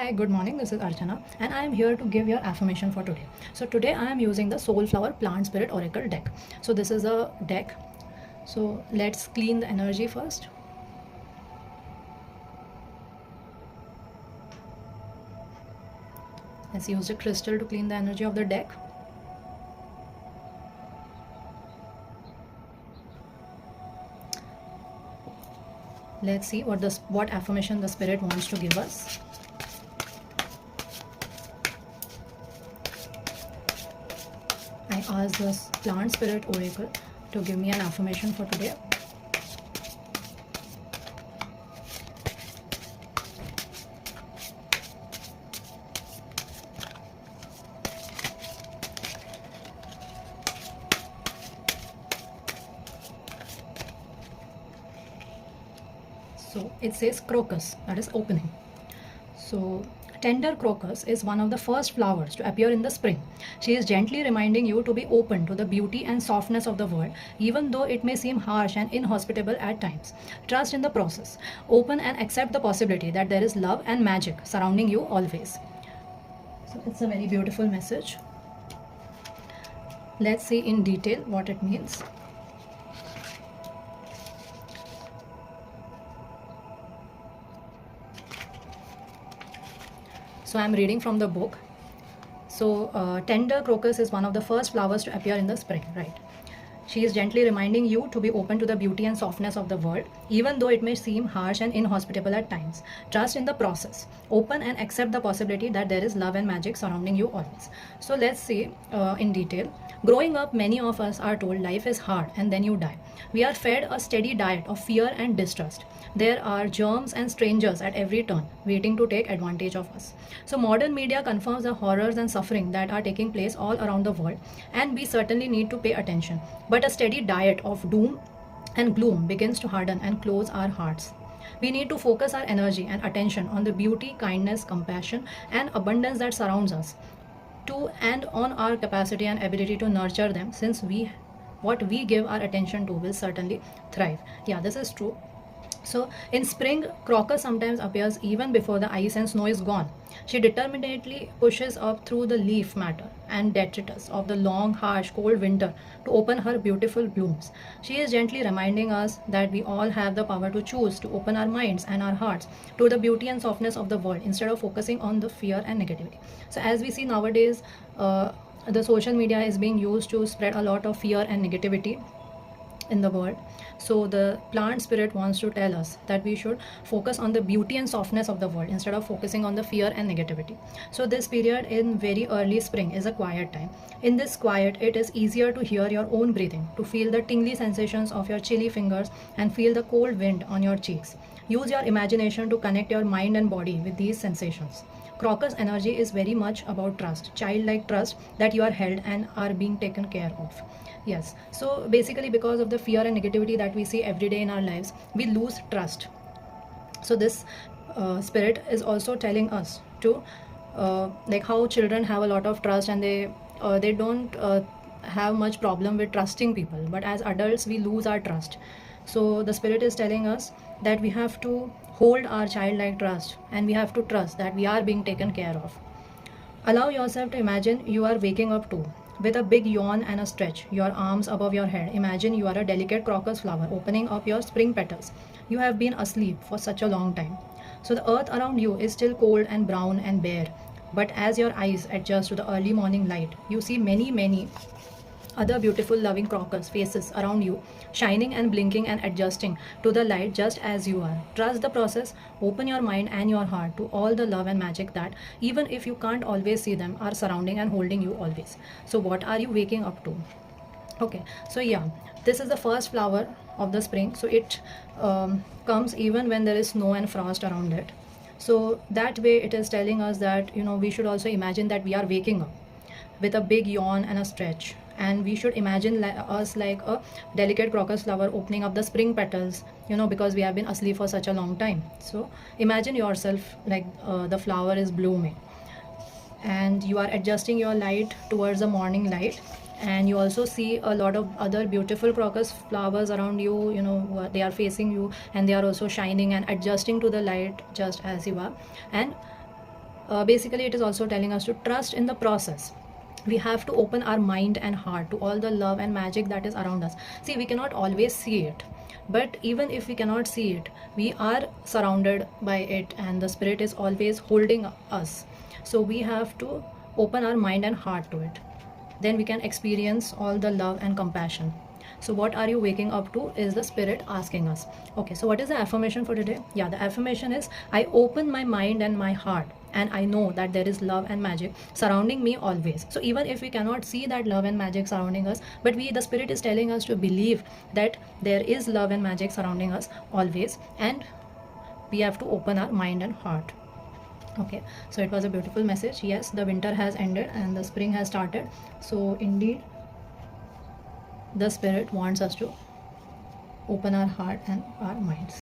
Hi, good morning. This is Archana, and I am here to give your affirmation for today. So, today I am using the Soulflower Plant Spirit Oracle deck. So, this is a deck. So, let's clean the energy first. Let's use the crystal to clean the energy of the deck. Let's see what affirmation the spirit wants to give us. I ask this plant spirit oracle to give me an affirmation for today. So it says crocus, that is opening. So tender crocus is one of the first flowers to appear in the spring. She is gently reminding you to be open to the beauty and softness of the world, even though it may seem harsh and inhospitable at times. Trust in the process. Open and accept the possibility that there is love and magic surrounding you always. So it's a very beautiful message. Let's see in detail what it means. So I'm reading from the book. So tender crocus is one of the first flowers to appear in the spring, right? She is gently reminding you to be open to the beauty and softness of the world, even though it may seem harsh and inhospitable at times. Trust in the process. Open and accept the possibility that there is love and magic surrounding you always. So let's see in detail. Growing up, many of us are told life is hard and then you die. We are fed a steady diet of fear and distrust. There are germs and strangers at every turn, waiting to take advantage of us. So modern media confirms the horrors and suffering that are taking place all around the world, and we certainly need to pay attention. But a steady diet of doom and gloom begins to harden and close our hearts. We need to focus our energy and attention on the beauty, kindness, compassion, and abundance that surrounds us, and on our capacity and ability to nurture them, since what we give our attention to will certainly thrive. Yeah, this is true. So in spring, crocus sometimes appears even before the ice and snow is gone. She determinedly pushes up through the leaf matter and detritus of the long, harsh, cold winter to open her beautiful blooms. She is gently reminding us that we all have the power to choose to open our minds and our hearts to the beauty and softness of the world instead of focusing on the fear and negativity. So as we see nowadays, the social media is being used to spread a lot of fear and negativity in the world. So the plant spirit wants to tell us that we should focus on the beauty and softness of the world instead of focusing on the fear and negativity. So this period in very early spring is a quiet time. In this quiet, it is easier to hear your own breathing, to feel the tingly sensations of your chilly fingers and feel the cold wind on your cheeks. Use your imagination to connect your mind and body with these sensations. Crocus energy is very much about trust, childlike trust that you are held and are being taken care of. Yes, so basically, because of the fear and negativity that we see every day in our lives, we lose trust. So this spirit is also telling us to like how children have a lot of trust, and they don't have much problem with trusting people, but as adults we lose our trust. So the spirit is telling us that we have to hold our childlike trust, and we have to trust that we are being taken care of. Allow yourself to imagine you are waking up too, with a big yawn and a stretch, your arms above your head. Imagine you are a delicate crocus flower opening up your spring petals. You have been asleep for such a long time. So the earth around you is still cold and brown and bare. But as your eyes adjust to the early morning light, you see many, many other beautiful loving crocus faces around you, shining and blinking and adjusting to the light just as you are. Trust the process, open your mind and your heart to all the love and magic that, even if you can't always see them, are surrounding and holding you always. So what are you waking up to? Okay, so yeah, this is the first flower of the spring. So it comes even when there is snow and frost around it. So that way it is telling us that, we should also imagine that we are waking up with a big yawn and a stretch, and we should imagine us like a delicate crocus flower opening up the spring petals, because we have been asleep for such a long time. So imagine yourself like the flower is blooming, and you are adjusting your light towards the morning light, and you also see a lot of other beautiful crocus flowers around you. They are facing you, and they are also shining and adjusting to the light just as you are. And basically it is also telling us to trust in the process. We have to open our mind and heart to all the love and magic that is around us. See, we cannot always see it, but even if we cannot see it, we are surrounded by it, and the spirit is always holding us. So we have to open our mind and heart to it. Then we can experience all the love and compassion. So what are you waking up to is the spirit asking us. Okay, so what is the affirmation for today? Yeah, the affirmation is, I open my mind and my heart, and I know that there is love and magic surrounding me always. So even if we cannot see that love and magic surrounding us, but the spirit is telling us to believe that there is love and magic surrounding us always, and we have to open our mind and heart. Okay, so it was a beautiful message. Yes, the winter has ended and the spring has started. So indeed, the spirit wants us to open our heart and our minds.